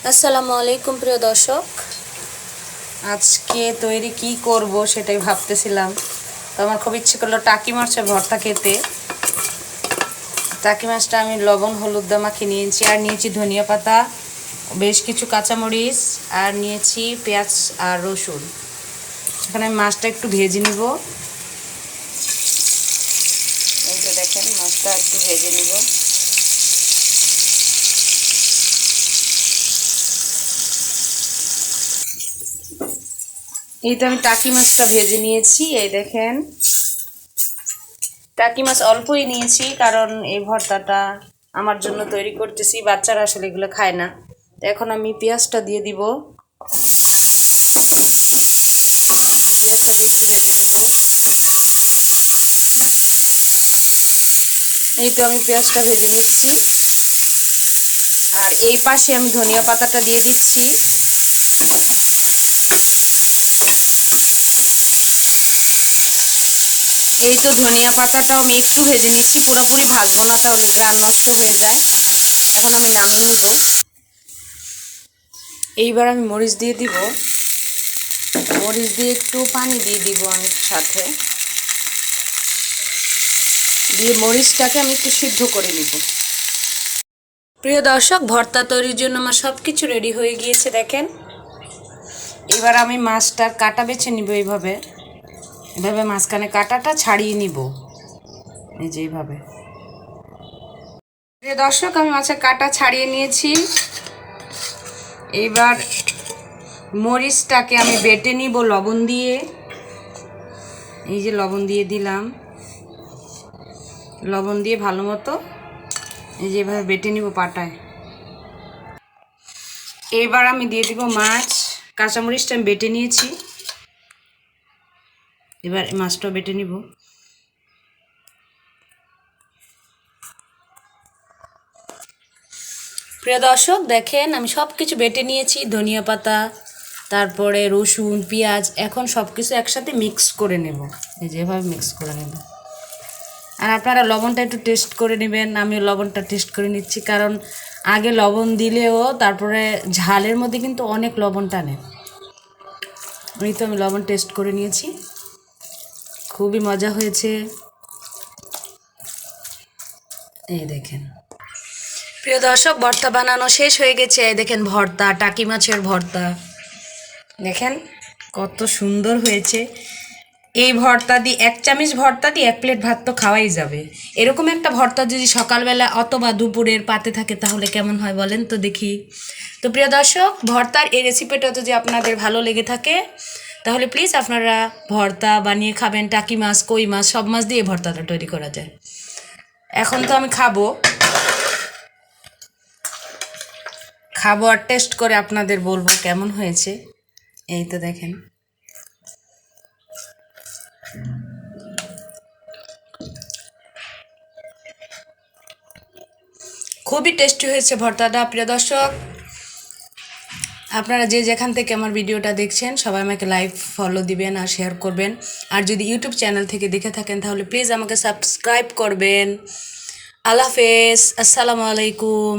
আসসালামু আলাইকুম প্রিয় দর্শক। আজকে তৈরি কি করব সেটাই ভাবতেছিলাম। তো আমার খুব ইচ্ছে করলো টাকি মাছের ভর্তা খেতে। টাকি মাছটা আমি লবণ হলুদ দিয়ে মাখিয়ে নিয়েছি, আর নিয়েছি ধনিয়া পাতা, বেশ কিছু কাঁচামরিচ, আর নিয়েছি পেঁয়াজ আর রসুন। এখানে আমি মাছটা একটু ভেজে নিব। এই তো দেখেন, মাছটা একটু ভেজে নিব। এই তো আমি টাকি মাছটা ভেজে নিয়েছি। এই দেখেন, টাকি মাছ অল্পই নিয়েছি, কারণ এই ভর্তাটা আমার জন্য তৈরি করতেছি, বাচ্চারা আসলে এগুলো খায় না। তো এখন আমি পেঁয়াজটা দিয়ে দিব। পেঁয়াজটা দিয়ে একটু ভেজে নেব। এই তো আমি পেঁয়াজটা ভেজে নিচ্ছি, আর এই পাশে আমি ধনিয়া পাতাটা দিয়ে দিচ্ছি। এই তো ধনিয়া পাতাটাও আমি একটু ভেজে নিচ্ছি, পুরোপুরি ভাজবো না, তাহলে ঘ্রাণ নষ্ট হয়ে যায়। এখন আমি নামিয়ে নিব। এইবার আমি মরিচ দিয়ে দিব। মরিচ দিয়ে একটু পানি দিয়ে দিব আমি সাথে দিয়ে, মরিচটাকে আমি একটু সিদ্ধ করে নিব। প্রিয় দর্শক, ভর্তা তৈরির জন্য আমার সব কিছু রেডি হয়ে গিয়েছে দেখেন। এবার আমি মাছটার কাটা বেছে নিব। এইভাবে এভাবে মাঝখানে কাটাটা ছাড়িয়ে নিব, এই যে এইভাবে। প্রিয় দর্শক, আমি মাছের কাটা ছাড়িয়ে নিয়েছি। এবার মরিচটাকে আমি বেটে নিব লবণ দিয়ে। এই যে লবণ দিয়ে দিলাম, লবণ দিয়ে ভালো মতো এই যে এভাবে বেটে নিব পাটায়। এবার আমি দিয়ে দিব মাছ। কাঁচামরিচটা আমি বেটে নিয়েছি, এবার মাছটাও বেটে নিব। প্রিয় দর্শক দেখেন, আমি সব কিছু বেটে নিয়েছি, ধনিয়া পাতা, তারপরে রসুন, পেঁয়াজ। এখন সব কিছু একসাথে মিক্স করে নেব, এই যে এভাবে মিক্স করে নেব। আর আপনারা লবণটা একটু টেস্ট করে নেবেন। আমি লবণটা টেস্ট করে নিচ্ছি, কারণ আগে লবণ দিলেও তারপরে ঝালের মধ্যে কিন্তু অনেক লবণ টানে। এই তো আমি লবণ টেস্ট করে নিয়েছি, খুবই মজা হয়েছে। এই দেখেন প্রিয় দর্শক, ভর্তা বানানো শেষ হয়ে গেছে। এই দেখেন ভর্তা, টাকি মাছের ভর্তা দেখেন কত সুন্দর হয়েছে। এই ভর্তা দিয়ে 1 চামচ ভর্তা দিয়ে 1 প্লেট ভাত তো খাওয়াই যাবে। এরকম একটা ভর্তা যদি সকালবেলা অথবা দুপুরের পাতে থাকে তাহলে কেমন হয় বলেন তো দেখি। তো প্রিয় দর্শক, ভর্তার এই রেসিপিটা যদি আপনাদের ভালো লেগে থাকে তাহলে প্লিজ আপনারা ভর্তা বানিয়ে খাবেন। টাকি মাছ, কই মাছ, সব মাছ দিয়ে ভর্তাটা তৈরি করা যায়। এখন তো আমি খাবো আর টেস্ট করে আপনাদের বলবো কেমন হয়েছে। এই তো দেখেন, খুবই টেস্টি হয়েছে ভর্তাটা। প্রিয় দর্শক, আপনারা যে যেখান থেকে আমার ভিডিওটা দেখছেন সবাই আমাকে লাইক ফলো দিবেন আর শেয়ার করবেন। আর যদি ইউটিউব চ্যানেল থেকে দেখে থাকেন তাহলে প্লিজ আমাকে সাবস্ক্রাইব করবেন। আল্লাহ হাফেজ, আসসালামু আলাইকুম।